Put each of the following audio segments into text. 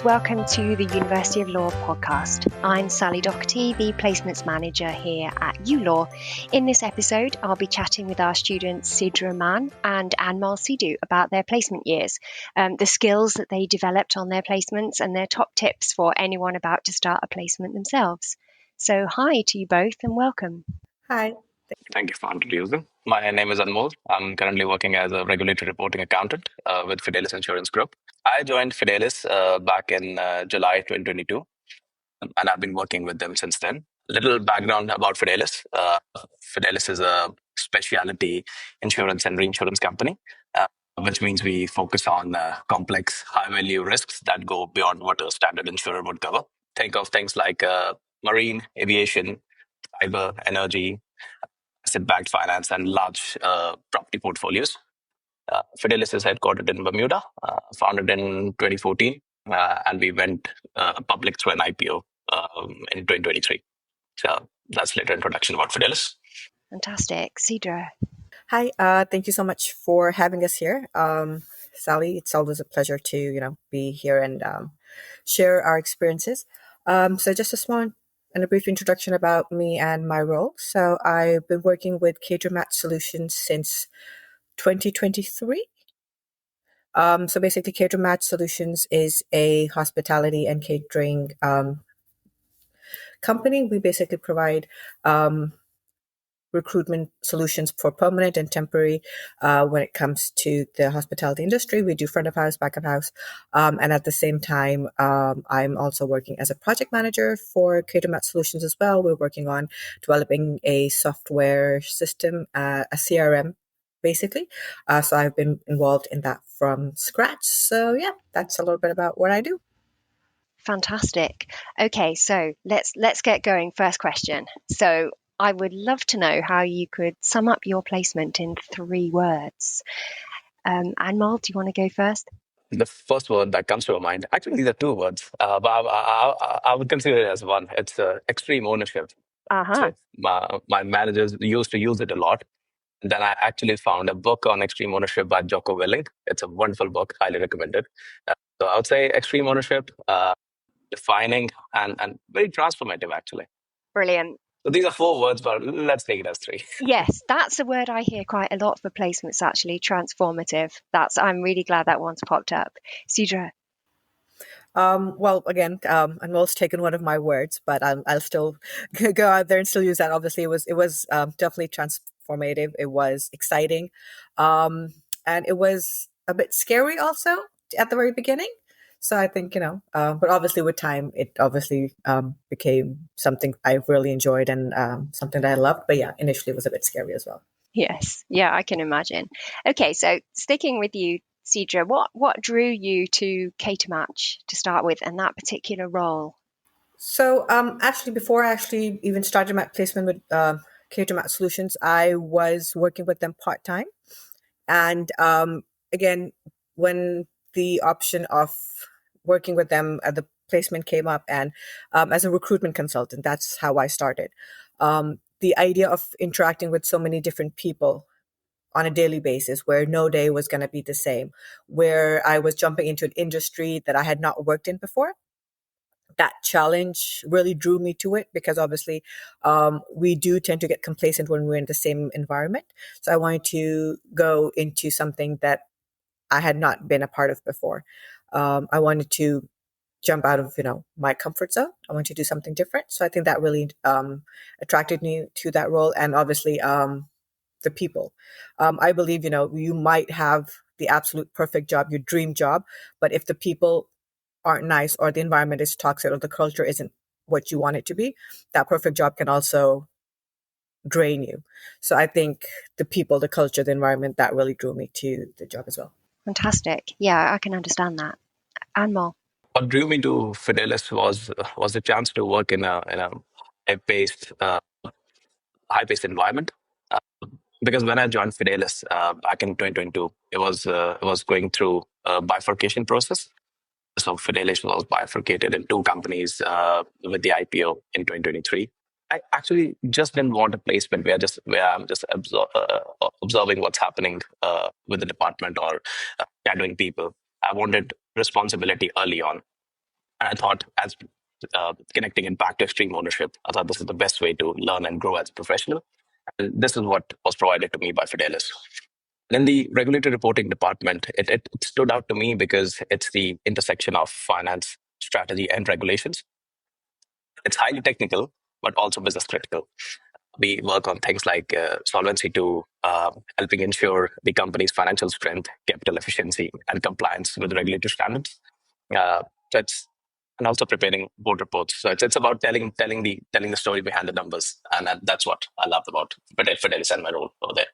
welcome to the University of Law podcast. I'm Sally Docherty, the Placements Manager here at ULaw. In this episode, I'll be chatting with our students Sidra, Mann and Anmol, Sidhu about their placement years, the skills that they developed on their placements and their top tips for anyone about to start a placement themselves. So hi to you both and welcome. Hi. Thank you for introducing. My name is Anmol. I'm currently working as a regulatory reporting accountant with Fidelis Insurance Group. I joined Fidelis back in July 2022, and I've been working with them since then. Little background about Fidelis. Fidelis is a specialty insurance and reinsurance company, which means we focus on complex, high-value risks that go beyond what a standard insurer would cover. Think of things like marine, aviation, cyber, energy, asset-backed finance, and large property portfolios. Fidelis is headquartered in Bermuda, founded in 2014, and we went public through an IPO in 2023. So that's a little introduction about Fidelis. Fantastic. Sidra. Hi, thank you so much for having us here. Sally, it's always a pleasure to, be here and share our experiences. So just a small and a brief introduction about me and my role. So I've been working with Sidra Solutions since 2023. So basically, Sidra Solutions is a hospitality and catering company. We basically provide recruitment solutions for permanent and temporary when it comes to the hospitality industry. We do front of house, back of house. And at the same time, I'm also working as a project manager for Sidra Solutions as well. We're working on developing a software system, a CRM, basically. So I've been involved in that from scratch. So yeah, that's a little bit about what I do. Fantastic. Okay, so let's get going. First question. So I would love to know how you could sum up your placement in 3 words. Anmol, do you want to go first? The first word that comes to my mind, actually, these are 2 words, but I would consider it as one. It's extreme ownership. So my managers used to use it a lot. Then I actually found a book on extreme ownership by Jocko Willink. It's a wonderful book, highly recommended. So I would say extreme ownership, defining, and very transformative, actually. Brilliant. So these are 4 words, but let's take it as 3. Yes, that's a word I hear quite a lot for placements, actually, transformative. I'm really glad that one's popped up. Sidra. Well, again, Anmol's taken one of my words, but I'll still go out there and still use that. Obviously, it was definitely transformative. It was exciting, and it was a bit scary also at the very beginning. So I think, but obviously with time, it obviously became something I really enjoyed and something that I loved. But yeah, initially it was a bit scary as well. Yes, yeah, I can imagine. Okay, so sticking with you, Sidra, what drew you to Sidra to start with and that particular role? So actually, before I actually even started my placement with Sidra Solutions, I was working with them part-time. And again, when the option of working with them at the placement came up, and as a recruitment consultant, that's how I started. The idea of interacting with so many different people on a daily basis, where no day was going to be the same, where I was jumping into an industry that I had not worked in before. That challenge really drew me to it because obviously we do tend to get complacent when we're in the same environment. So I wanted to go into something that I had not been a part of before. I wanted to jump out of, my comfort zone. I wanted to do something different. So I think that really attracted me to that role. And obviously the people. I believe, you might have the absolute perfect job, your dream job, but if the people aren't nice or the environment is toxic or the culture isn't what you want it to be, that perfect job can also drain you. So I think the people, the culture, the environment, that really drew me to the job as well. Fantastic. Yeah, I can understand that. Anmol. What drew me to Fidelis was the chance to work in a high-paced environment. Because when I joined Fidelis back in 2022, it was going through a bifurcation process. So Fidelis was bifurcated in 2 companies with the IPO in 2023. I actually just didn't want a placement where I'm just observing what's happening with the department or shadowing people. I wanted responsibility early on. And I thought, as connecting it back to extreme ownership, I thought this is the best way to learn and grow as a professional. And this is what was provided to me by Fidelis. In the regulatory reporting department, it stood out to me because it's the intersection of finance, strategy, and regulations. It's highly technical, but also business critical. We work on things like Solvency II, helping ensure the company's financial strength, capital efficiency, and compliance with regulatory standards. So it's and also preparing board reports. So it's about telling the story behind the numbers, and that's what I loved about Fidelis and my role over there.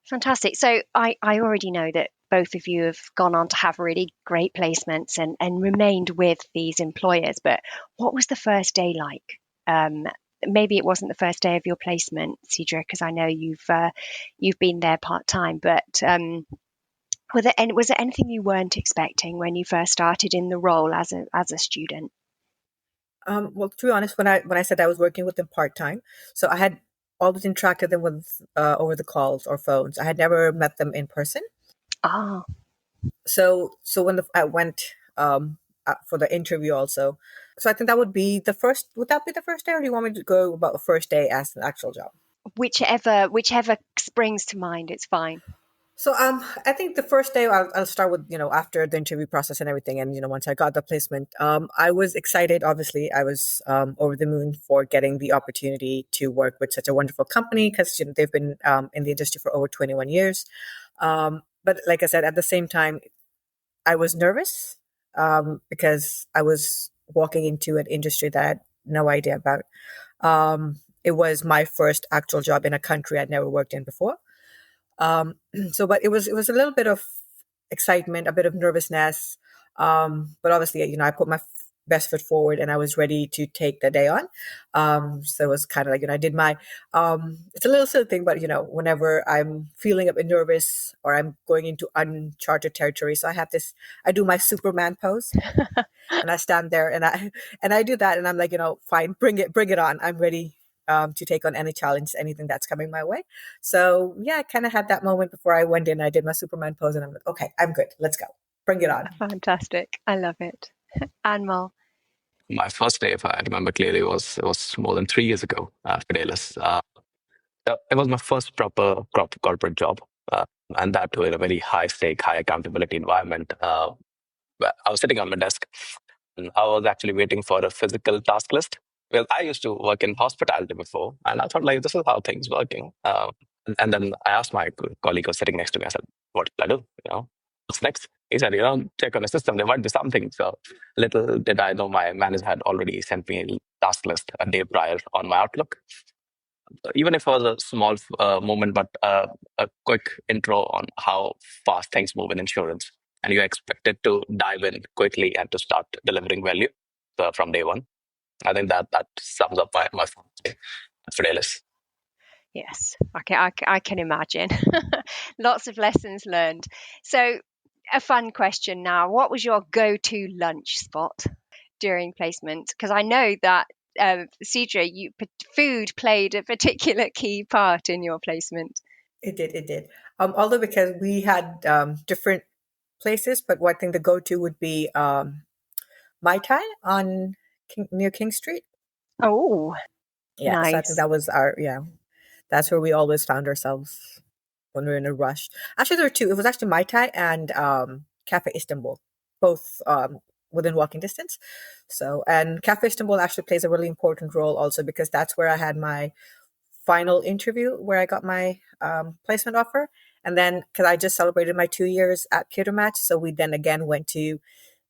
Fantastic. So I already know that both of you have gone on to have really great placements and remained with these employers. But what was the first day like? Maybe it wasn't the first day of your placement, Sidra, because I know you've been there part-time. But was there anything you weren't expecting when you first started in the role as a student? Well, to be honest, when I said I was working with them part-time, so I had always interacted them with over the calls or phones. I had never met them in person. Ah. So when I went for the interview also, so I think that would be the first. Would that be the first day, or do you want me to go about the first day as an actual job? Whichever springs to mind, it's fine. So I think the first day I'll start with, after the interview process and everything, and once I got the placement, I was excited. Obviously, I was over the moon for getting the opportunity to work with such a wonderful company because they've been in the industry for over 21 years. But like I said, at the same time, I was nervous because I was walking into an industry that I had no idea about. It was my first actual job in a country I'd never worked in before. But it was a little bit of excitement, a bit of nervousness. But obviously, I put my best foot forward and I was ready to take the day on. So it was kind of like, I did my, it's a little silly thing, but whenever I'm feeling a bit nervous or I'm going into uncharted territory. So I do my Superman pose and I stand there and I do that and I'm like, fine, bring it on. I'm ready to take on any challenge, anything that's coming my way. So yeah, I kind of had that moment before I went in. I did my Superman pose and I'm like, okay, I'm good. Let's go. Bring it on. Fantastic. I love it. Anmol. My first day, if I remember clearly, was more than 3 years ago at Fidelis. It was my first proper corporate job, and that too in a very high stake, high accountability environment. I was sitting on my desk and I was actually waiting for a physical task list. Well, I used to work in hospitality before, and I thought, like, this is how things working. And then I asked my colleague who was sitting next to me, I said, what should I do? What's next? He said, check on the system. There might be something. So little did I know my manager had already sent me a task list a day prior on my Outlook. Even if it was a small moment, but a quick intro on how fast things move in insurance. And you're expected to dive in quickly and to start delivering value from day one. I think that sums up my first day at Fidelis. Yes, I can imagine. Lots of lessons learned. So a fun question now. What was your go-to lunch spot during placement? Because I know that Sidra, food played a particular key part in your placement. It did. Although because we had different places, but what I think the go-to would be Mai Tai on near King Street. Oh, yeah, nice. So I think that was that's where we always found ourselves when we were in a rush. Actually, there were two. It was actually Mai Tai and Cafe Istanbul, both within walking distance. So, and Cafe Istanbul actually plays a really important role also because that's where I had my final interview where I got my placement offer. And then, because I just celebrated my 2 years at Cato Match, so we then again went to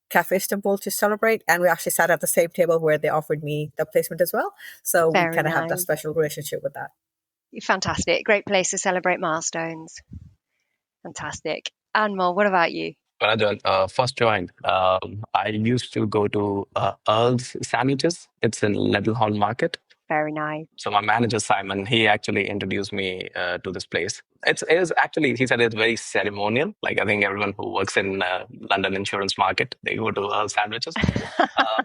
Cafe Istanbul to celebrate, and we actually sat at the same table where they offered me the placement as well. So we kind of have that special relationship with that. Fantastic. Great place to celebrate milestones. Fantastic. Anmol, what about you? When I first joined, I used to go to Earl's Sandwiches. It's in Leadenhall Market. Very nice. So my manager, Simon, he actually introduced me to this place. It is actually, he said it's very ceremonial. Like I think everyone who works in London insurance market, they go to Earl's Sandwiches.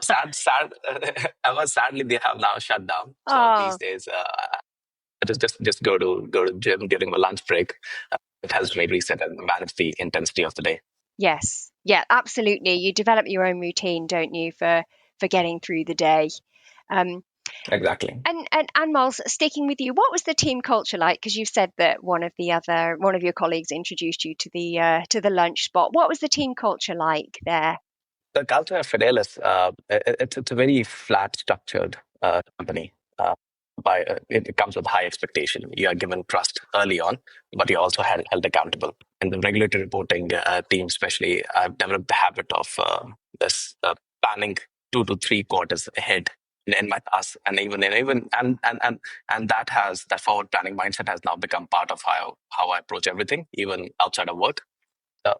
Sadly, they have now shut down. So these days, I just go to gym during my lunch break. It helps me reset and manage the intensity of the day. Yes. Yeah, absolutely. You develop your own routine, don't you, for for getting through the day. Exactly. And Anmol, sticking with you, what was the team culture like? Because you said that one of your colleagues introduced you to the lunch spot. What was the team culture like there? The culture at Fidelis, it's a very flat structured company. It comes with high expectation. You are given trust early on, but you're also held accountable. In the regulatory reporting team, especially, I've developed the habit of this planning 2 to 3 quarters ahead in my tasks, and that forward planning mindset has now become part of how I approach everything, even outside of work.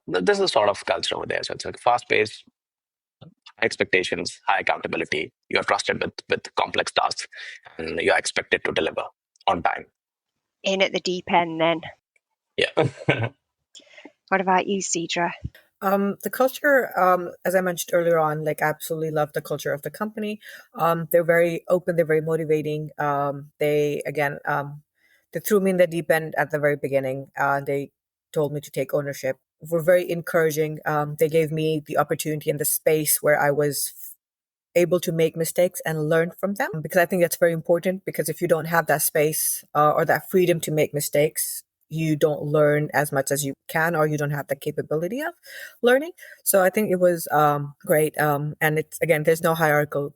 This is sort of culture over there. So it's a fast paced, expectations, high accountability. You are trusted with complex tasks, and you are expected to deliver on time. In at the deep end, then. Yeah. What about you, Sidra? The culture, as I mentioned earlier on, like I absolutely love the culture of the company. They're very open. They're very motivating. They threw me in the deep end at the very beginning. They told me to take ownership. Were very encouraging. They gave me the opportunity and the space where I was able to make mistakes and learn from them, because I think that's very important, because if you don't have that space or that freedom to make mistakes, you don't learn as much as you can, or you don't have the capability of learning. So I think it was great. And it's, again, there's no hierarchical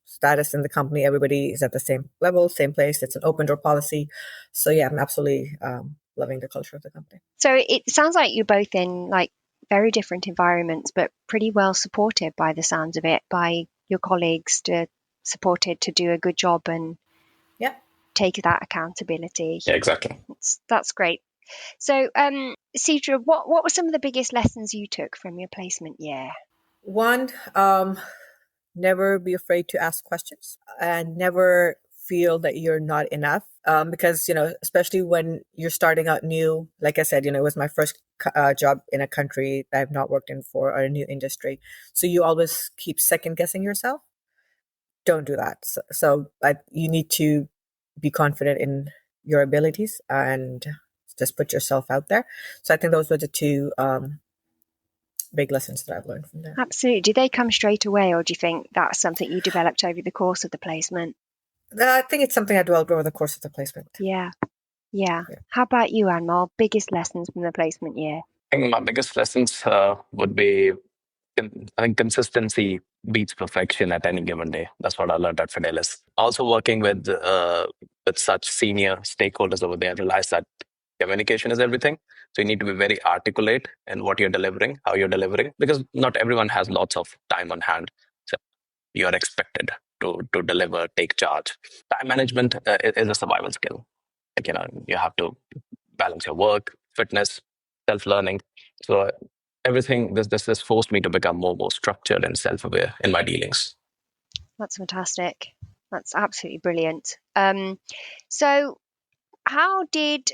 status in the company. Everybody is at the same level, same place. It's an open door policy. So yeah, I'm absolutely loving the culture of the company. So it sounds like you're both in like very different environments, but pretty well supported by the sounds of it, by your colleagues, supported to do a good job and take that accountability. Yeah, exactly. That's great. So, Sidra, what were some of the biggest lessons you took from your placement year? One, never be afraid to ask questions, and never feel that you're not enough. Because, especially when you're starting out new, like I said, it was my first job in a country that I've not worked in for, or a new industry. So you always keep second guessing yourself. Don't do that. So you need to be confident in your abilities and just put yourself out there. So I think those were the two big lessons that I've learned from there. Absolutely. Did they come straight away, or do you think that's something you developed over the course of the placement? I think it's something I developed over the course of the placement. Yeah. How about you, Anmol? Biggest lessons from the placement year? I think my biggest lessons would be, I think consistency beats perfection at any given day. That's what I learned at Fidelis. Also, working with such senior stakeholders over there, I realized that communication is everything. So you need to be very articulate in what you're delivering, how you're delivering, because not everyone has lots of time on hand. So you are expected to deliver, take charge. Time management is a survival skill. Like, you have to balance your work, fitness, self-learning. So everything, this forced me to become more structured and self-aware in my dealings. That's fantastic. That's absolutely brilliant. So how did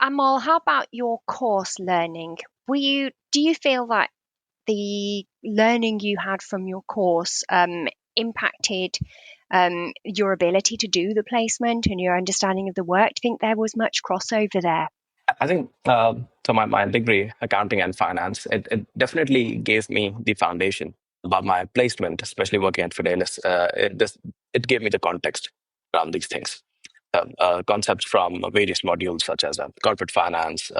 Anmol, how about your course learning? Do you feel that the learning you had from your course impacted your ability to do the placement and your understanding of the work? Do you think there was much crossover there? I think so. My degree, accounting and finance, it definitely gave me the foundation about my placement, especially working at Fidelis. It gave me the context around these things. Concepts from various modules such as corporate finance,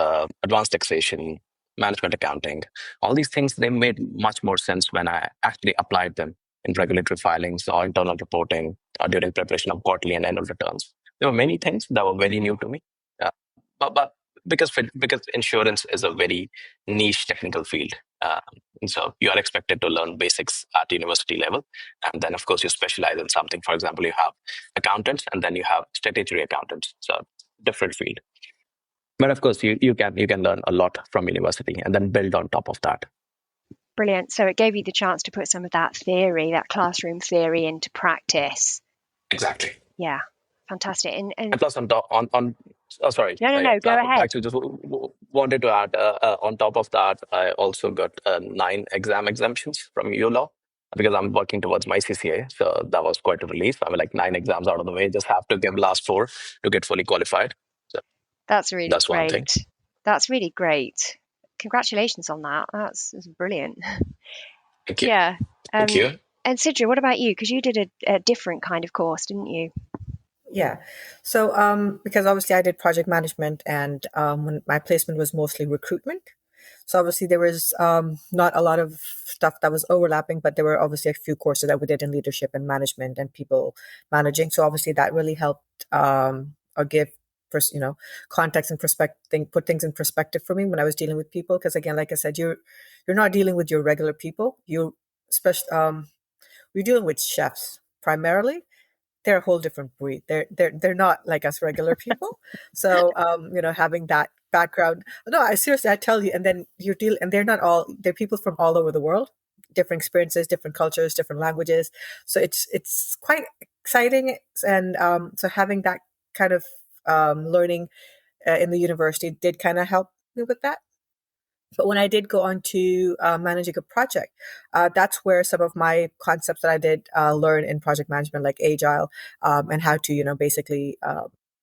advanced taxation, management accounting. All these things, they made much more sense when I actually applied them in regulatory filings or internal reporting or during preparation of quarterly and annual returns. There were many things that were very new to me. But because insurance is a very niche technical field, and so you are expected to learn basics at university level, and then of course you specialize in something. For example, you have accountants, and then you have statutory accountants. So different field. But of course, you can learn a lot from university and then build on top of that. Brilliant. So it gave you the chance to put some of that theory, that classroom theory, into practice. Exactly. Yeah. Fantastic. And plus on oh, sorry. No, go ahead. Actually, just wanted to add, on top of that, I also got 9 exam exemptions from ULaw because I'm working towards my CCA. So that was quite a relief. I mean, like 9 exams out of the way, just have to give last 4 to get fully qualified. So that's really great. One thing. That's really great. Congratulations on that. That's brilliant. Thank you. Yeah. Thank you. And Sidra, what about you? Because you did a different kind of course, didn't you? Yeah. So, because obviously I did project management, and when my placement was mostly recruitment. So obviously there was not a lot of stuff that was overlapping, but there were obviously a few courses that we did in leadership and management and people managing. So obviously that really helped or give context and perspective, put things in perspective for me when I was dealing with people. Because again, like I said, you're not dealing with your regular people. You're dealing with chefs primarily. They're a whole different breed. They're not like us regular people. So having that background. No, I seriously, I tell you, and then and they're people from all over the world, different experiences, different cultures, different languages. So it's quite exciting, and so having that kind of learning in the university did kind of help me with that. But when I did go on to managing a project, that's where some of my concepts that I did learn in project management, like agile, and how to, basically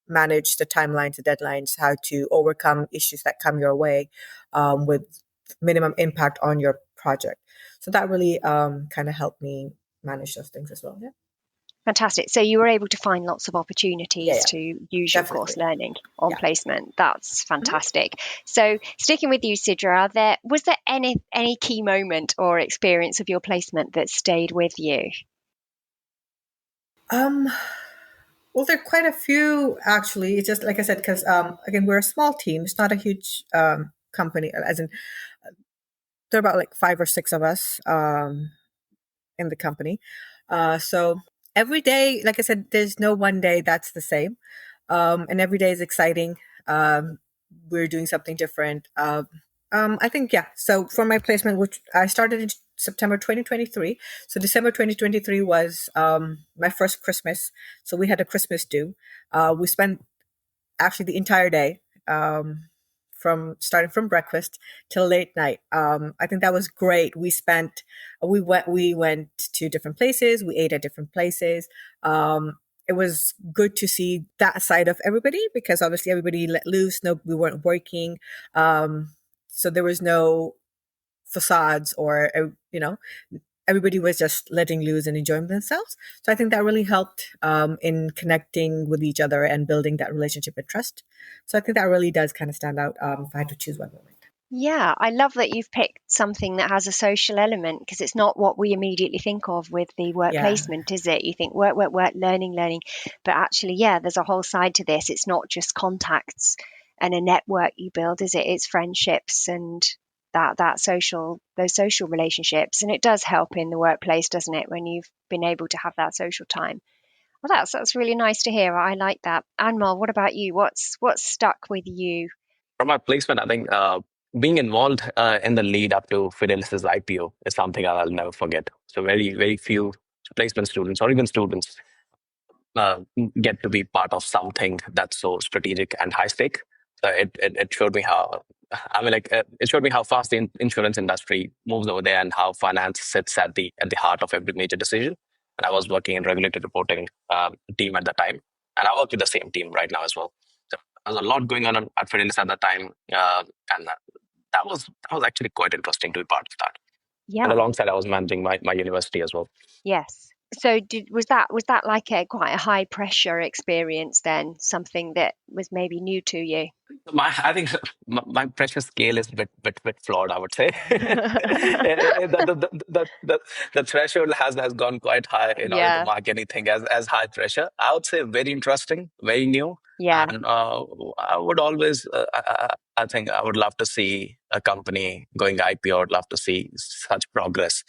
manage the timelines, the deadlines, how to overcome issues that come your way with minimum impact on your project. So that really kind of helped me manage those things as well. Yeah. Fantastic. So you were able to find lots of Yeah, opportunities yeah, to use your course definitely. learning on Yeah. placement. That's Mhm. fantastic. So sticking with you, Sidra, was there any key moment or experience of your placement that stayed with you? Um, well, there are quite a few actually. It's just like I said, because again, we're a small team. It's not a huge company, as in there are about like five or six of us in the company. So every day, like I said, there's no one day that's the same, and every day is exciting. We're doing something different. I think yeah. So for my placement, which I started in September 2023, so December 2023 was my first Christmas. So we had a Christmas do. We spent actually the entire day, from starting from breakfast till late night. I think that was great. We went to different places. We ate at different places. It was good to see that side of everybody, because obviously everybody let loose. No, we weren't working, so there was no facades, or everybody was just letting loose and enjoying themselves. So I think that really helped in connecting with each other and building that relationship and trust. So I think that really does kind of stand out, if I had to choose one moment. Yeah, I love that you've picked something that has a social element because it's not what we immediately think of with the work Yeah. placement, is it? You think work, work, work, learning, learning. But actually, yeah, there's a whole side to this. It's not just contacts and a network you build, is it? It's friendships and those social relationships. And it does help in the workplace, doesn't it, when you've been able to have that social time. Well, that's really nice to hear. I like that. Anmol, what about you? What's stuck with you? From my placement, I think being involved in the lead up to Fidelis's IPO is something I'll never forget. So very, very few placement students or even students uh, get to be part of something that's so strategic and high stake. So it showed me how, it showed me how fast the insurance industry moves over there and how finance sits at the heart of every major decision. And I was working in regulated reporting team at the time, and I work with the same team right now as well. So there was a lot going on at Fidelis at that time, and that was actually quite interesting to be part of that. And Yeah. alongside, I was managing my university as well. Yes. So was that like a quite a high pressure experience then? Something that was maybe new to you? I think my pressure scale is bit flawed, I would say. The threshold has gone quite high in order to Yeah. mark anything as high pressure. I would say very interesting, very new, Yeah. and I would always I think I would love to see a company going IPO. I would love to see such progress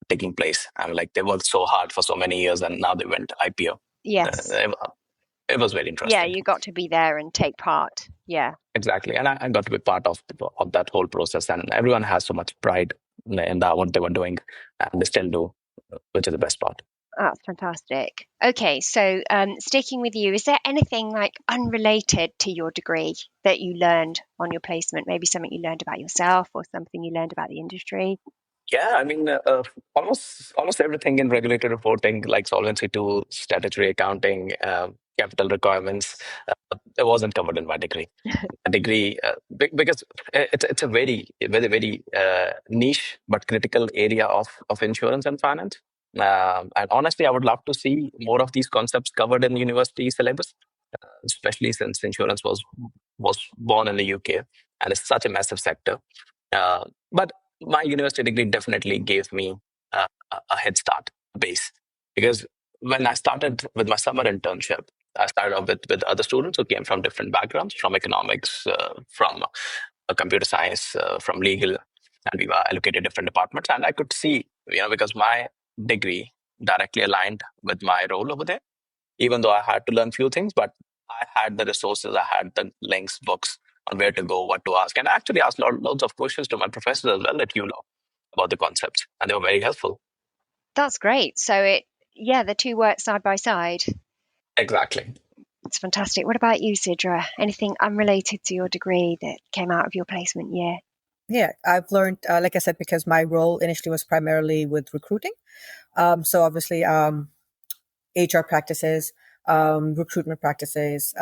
taking place. I'm like they worked so hard for so many years, and now they went IPO. Yes. Uh, it was very Yeah, interesting. you got to be there and take part. Yeah. Exactly, and I got to be part of that whole process, and everyone has so much pride in that what they were doing, and they still do, which is the best part. That's fantastic. Okay, so sticking with you, is there anything like unrelated to your degree that you learned on your placement? Maybe something you learned about yourself or something you learned about the industry? Yeah, I mean, almost everything in regulated reporting, like Solvency II, statutory accounting, capital requirements, it wasn't covered in my degree. A degree because it's a very niche but critical area of insurance and finance. And honestly, I would love to see more of these concepts covered in university syllabus, especially since insurance was born in the UK and it's such a massive sector. But my university degree definitely gave me a head start base, because when I started with my summer internship, I started off with other students who came from different backgrounds, from economics, from computer science, from legal, and we were allocated different departments. And I could see, because my degree directly aligned with my role over there, even though I had to learn few things, but I had the resources, I had the links, books on where to go, what to ask, and I actually asked loads of questions to my professors as well at ULaw about the concepts, and they were very helpful. That's great. So the two work side by side. Exactly. It's fantastic. What about you, Sidra? Anything unrelated to your degree that came out of your placement year? Yeah, I've learned, like I said, because my role initially was primarily with recruiting. So obviously, HR practices, recruitment practices,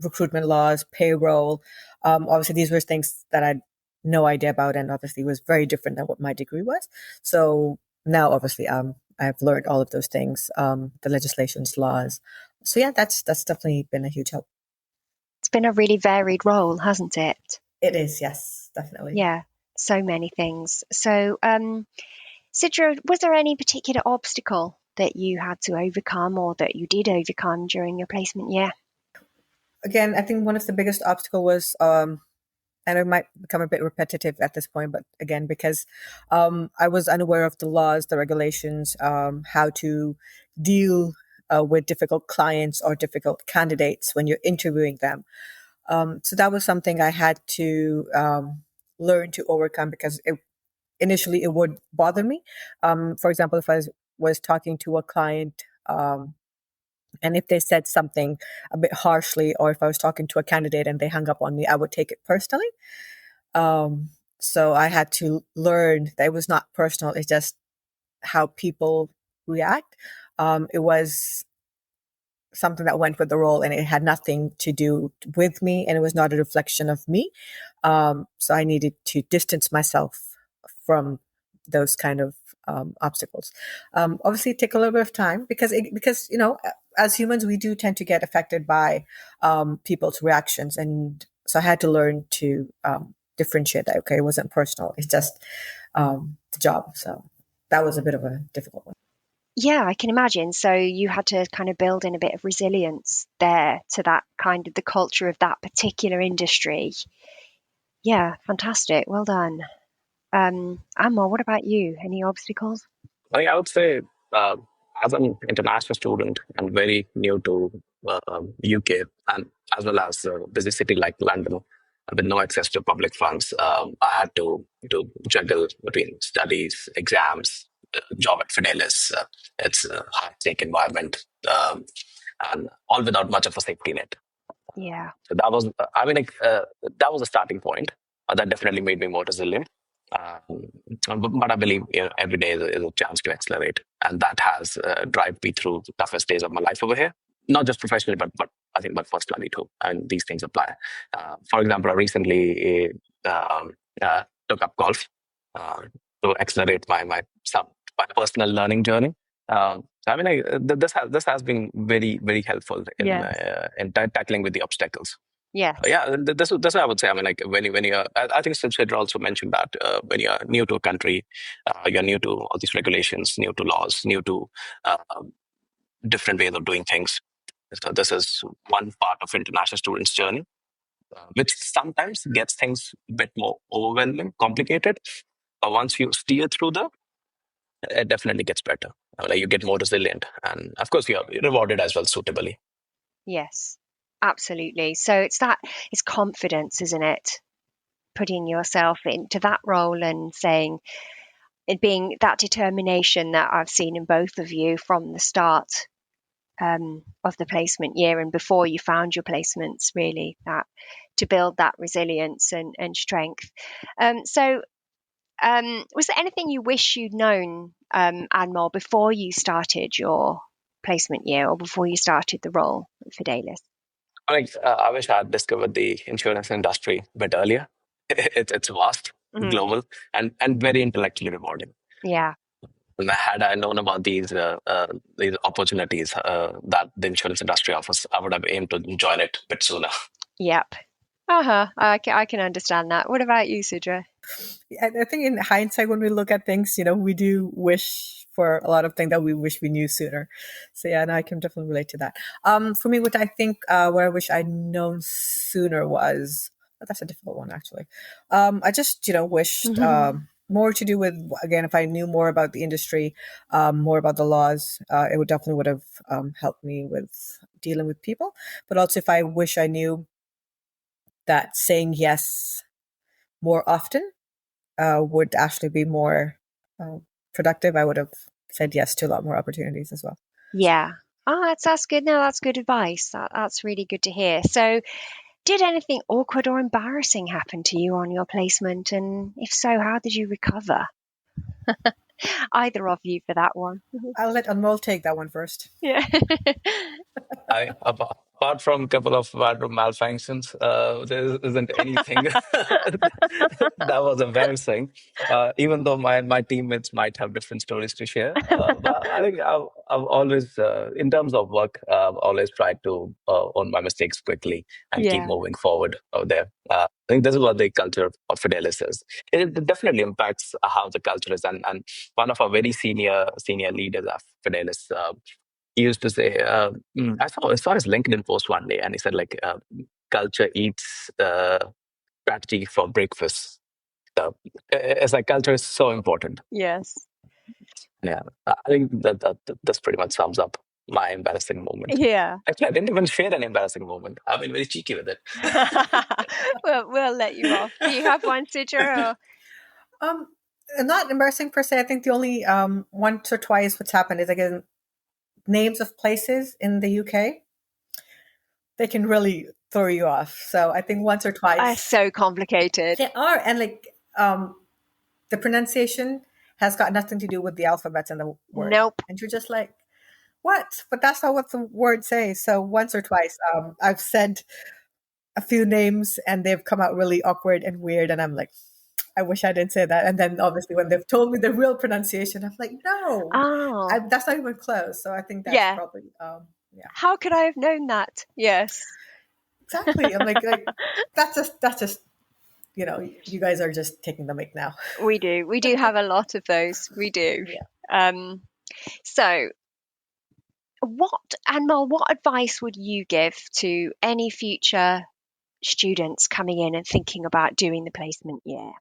recruitment laws, payroll. Obviously, these were things that I had no idea about, and obviously was very different than what my degree was. So now, obviously, I've learned all of those things, the legislations, laws. So yeah, that's definitely been a huge help. It's been a really varied role, hasn't it? It is, yes, definitely. Yeah, so many things. So, Sidra, was there any particular obstacle that you had to overcome or that you did overcome during your placement year? Again, I think one of the biggest obstacle was, and it might become a bit repetitive at this point, but again, because I was unaware of the laws, the regulations, how to deal with difficult clients or difficult candidates when you're interviewing them. So that was something I had to learn to overcome, because initially it would bother me. For example, if I was talking to a client, and if they said something a bit harshly, or if I was talking to a candidate and they hung up on me, I would take it personally. So I had to learn that it was not personal. It's just how people react. It was something that went with the role, and it had nothing to do with me, and it was not a reflection of me. So I needed to distance myself from those kind of obstacles. Obviously, it take a little bit of time, because as humans, we do tend to get affected by people's reactions, and so I had to learn to differentiate that. Okay, it wasn't personal; it's just the job. So that was a bit of a difficult one. Yeah, I can imagine. So you had to kind of build in a bit of resilience there to that kind of the culture of that particular industry. Yeah, fantastic. Well done. Anmol, what about you? Any obstacles? I would say, as an international student and very new to UK, and as well as a busy city like London, with no access to public funds, I had to juggle between studies, exams, job at Fidelis. It's a high-stake environment, and all without much of a safety net. Yeah. So that was, that was a starting point. That definitely made me more resilient. But I believe every day is a chance to accelerate, and that has driven me through the toughest days of my life over here. Not just professionally, but I think, but personally too. And these things apply. For example, I recently took up golf to accelerate my personal learning journey. This has been very, very helpful in tackling with the obstacles. Yes. That's what I would say. I mean, like when you I think Sidra also mentioned that when you're new to a country, you're new to all these regulations, new to laws, new to different ways of doing things. So this is one part of international students' journey, which sometimes gets things a bit more overwhelming, complicated. But once you steer through it definitely gets better. Like you get more resilient, and of course, you're rewarded as well suitably. Yes, absolutely. So it's confidence, isn't it? Putting yourself into that role and saying, it being that determination that I've seen in both of you from the start of the placement year and before you found your placements, really, that to build that resilience and strength. Was there anything you wish you'd known, Anmol, before you started your placement year or before you started the role at Fidelis? I wish I had discovered the insurance industry a bit earlier. It's vast, global, and very intellectually rewarding. Yeah. Had I known about these opportunities that the insurance industry offers, I would have aimed to join it a bit sooner. Yep. I can understand that. What about you, Sidra? I think in hindsight, when we look at things, we do wish for a lot of things that we wish we knew sooner. So yeah, and I can definitely relate to that. For me, what I think, where I wish I'd known sooner was, that's a difficult one actually. I just, wished, more to do with, again, if I knew more about the industry, more about the laws, it would have helped me with dealing with people. But also, if I wish I knew that saying yes more often would actually be more productive, I would have said yes to a lot more opportunities as well. Yeah. That's good. No, that's good advice. That's really good to hear. So, did anything awkward or embarrassing happen to you on your placement? And if so, how did you recover? Either of you for that one. I'll let Anmol take that one first. Yeah. Apart from a couple of wardrobe malfunctions, there isn't anything that was embarrassing. Even though my teammates might have different stories to share, but I think I've always, in terms of work, I've always tried to own my mistakes quickly and keep Yeah. moving forward out there. I think this is what the culture of Fidelis is. It definitely impacts how the culture is, and one of our very senior leaders at Fidelis. He used to say, I saw his LinkedIn post one day, and he said, like, culture eats strategy for breakfast. So it's like culture is so important. Yes. Yeah, I think that this pretty much sums up my embarrassing moment. Yeah. Actually, I didn't even share an embarrassing moment. I've been very cheeky with it. Well, we'll let you off. Do you have one, Sidra? Um, Not embarrassing per se. I think the only once or twice what's happened is, again, names of places in the UK, they can really throw you off. So I think once or twice So complicated. they are, and like the pronunciation has got nothing to do with the alphabet and the word. Nope. And you're just like, what? But that's not what the word says. So once or twice, I've said a few names and they've come out really awkward and weird, and I'm like, I wish I didn't say that. And then obviously when they've told me the real pronunciation, I'm like, no, Oh, that's not even close. So I think that's yeah. probably, yeah, How could I have known that? Yes. exactly. I'm like that's just, you guys are just taking the mic now. We do have a lot of those. We do. Yeah. So Anmol, what advice would you give to any future students coming in and thinking about doing the placement year?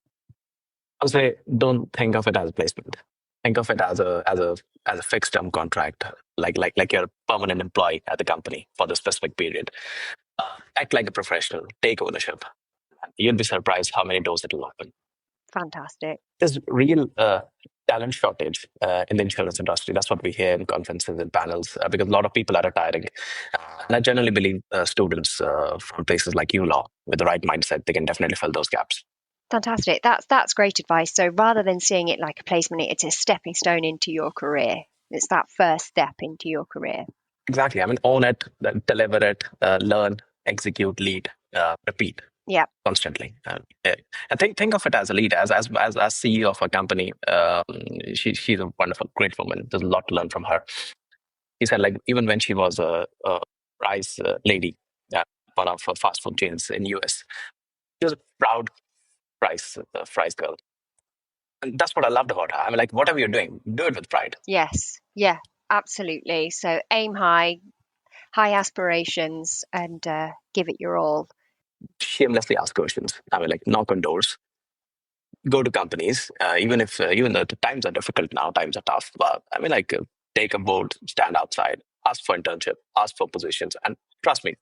I would say, don't think of it as a placement. Think of it as a fixed term contract, like you're a permanent employee at the company for the specific period. Act like a professional. Take ownership. You'll be surprised how many doors it will open. Fantastic. There's real talent shortage in the insurance industry. That's what we hear in conferences and panels because a lot of people are retiring. And I generally believe students from places like ULaw with the right mindset, they can definitely fill those gaps. Fantastic. That's great advice. So rather than seeing it like a placement, it's a stepping stone into your career. It's that first step into your career. Exactly. I mean, own it, deliver it, learn, execute, lead, repeat. Yeah. Constantly. I think of it as a lead, as CEO of a company. She's a wonderful, great woman. There's a lot to learn from her. She said, like, even when she was a price lady at one of fast food chains in US, she was a proud price girl. And that's what I loved about her. I mean, like, whatever you're doing, do it with pride. Yes. Yeah, absolutely. So aim high, high aspirations, and give it your all. Shamelessly ask questions. I mean, like, knock on doors, go to companies, even though the times are difficult now, times are tough. But I mean, like, take a boat, stand outside, ask for internship, ask for positions, and trust me,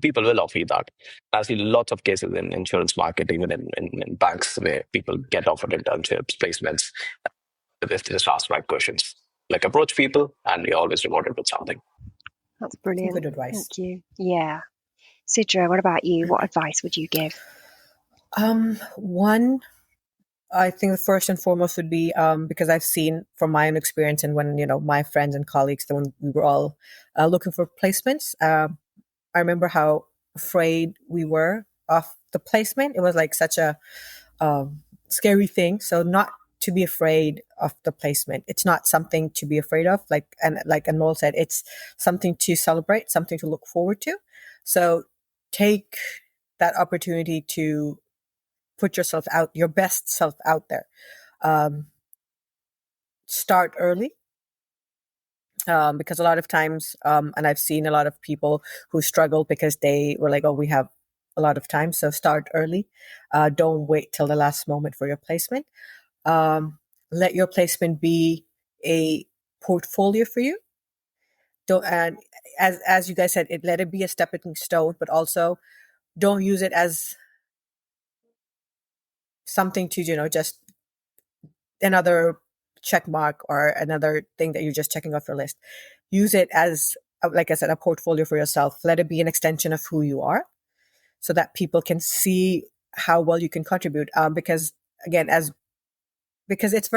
people will offer you that. I see lots of cases in insurance market, even in banks, where people get offered internships, placements, if they just ask right questions. Like, approach people, and you're always rewarded with something. That's brilliant. Good advice. Thank you. Yeah. Sidra, what about you? What advice would you give? One, I think the first and foremost would be because I've seen from my own experience, and when my friends and colleagues, when we were all looking for placements, I remember how afraid we were of the placement. It was like such a scary thing. So not to be afraid of the placement. It's not something to be afraid of. Like Anmol said, it's something to celebrate, something to look forward to. So take that opportunity to put yourself out, your best self out there. Start early. Because a lot of times, and I've seen a lot of people who struggle because they were like, oh, we have a lot of time. So start early. Don't wait till the last moment for your placement. Let your placement be a portfolio for you. Don't, and as you guys said, let it be a stepping stone, but also don't use it as something to, just another check mark or another thing that you're just checking off your list. Use it as, like I said, a portfolio for yourself. Let it be an extension of who you are so that people can see how well you can contribute. Because again, because it's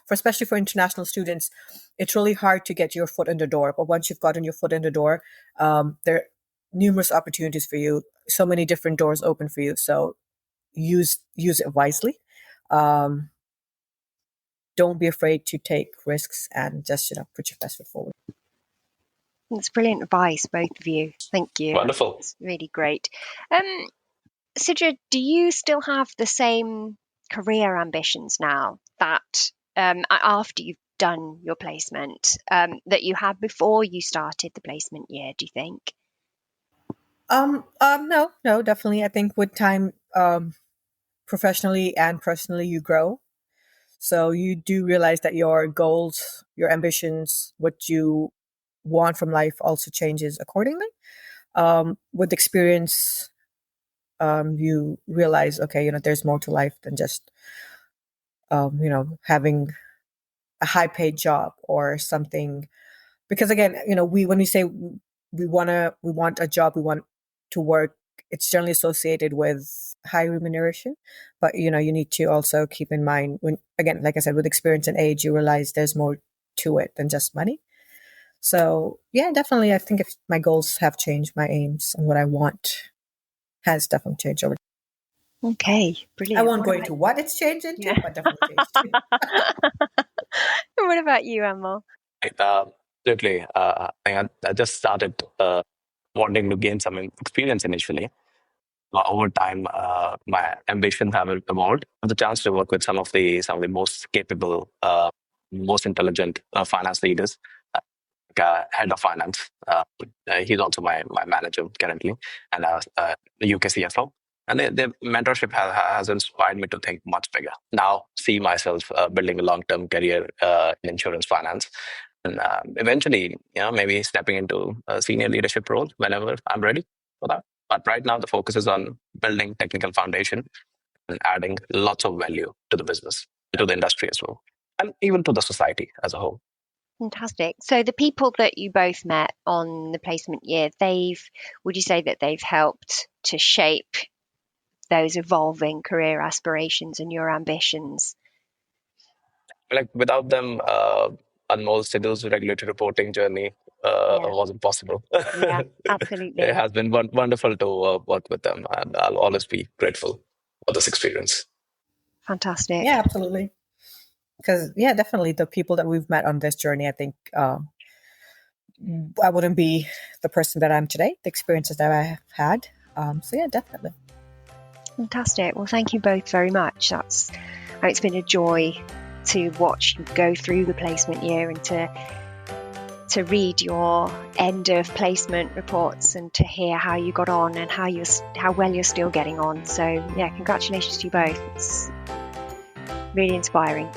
especially for international students, it's really hard to get your foot in the door. But once you've gotten your foot in the door, there are numerous opportunities for you. So many different doors open for you. So use it wisely. Don't be afraid to take risks and just, put your best foot forward. That's brilliant advice, both of you. Thank you. Wonderful. It's really great. Sidra, do you still have the same career ambitions now that after you've done your placement that you had before you started the placement year, do you think? No, definitely. I think with time, professionally and personally, you grow. So you do realize that your goals, your ambitions, what you want from life also changes accordingly. With experience, you realize, okay, there's more to life than just, having a high paid job or something. Because again, when we say we want a job, we want to work, it's generally associated with high remuneration. But, you need to also keep in mind when, again, like I said, with experience and age, you realize there's more to it than just money. So yeah, definitely. I think if my goals have changed, my aims and what I want has definitely changed over. Okay, brilliant. I won't go into what it's changed into, but definitely changed. What about you, Anmol? Absolutely. I think I just started wanting to gain some experience initially. Over time, my ambitions have evolved. The chance to work with some of the most capable, most intelligent finance leaders, head of finance. He's also my manager currently, and the UK CFO. And their mentorship has inspired me to think much bigger. Now, see myself building a long-term career in insurance finance, and eventually, maybe stepping into a senior leadership role whenever I'm ready for that. But right now, the focus is on building technical foundation and adding lots of value to the business, to the industry as well, and even to the society as a whole. Fantastic. So the people that you both met on the placement year, would you say that they've helped to shape those evolving career aspirations and your ambitions? Like without them, Anmol Sidhu's regulatory reporting journey wasn't possible. Yeah, absolutely. It has been wonderful to work with them, and I'll always be grateful for this experience. Fantastic. Yeah, absolutely. Because definitely the people that we've met on this journey, I think I wouldn't be the person that I'm today, the experiences that I have had. So yeah, definitely. Fantastic. Well, thank you both very much. It's been a joy to watch you go through the placement year and to read your end of placement reports and to hear how you got on and how well you're still getting on. So yeah, congratulations to you both. It's really inspiring.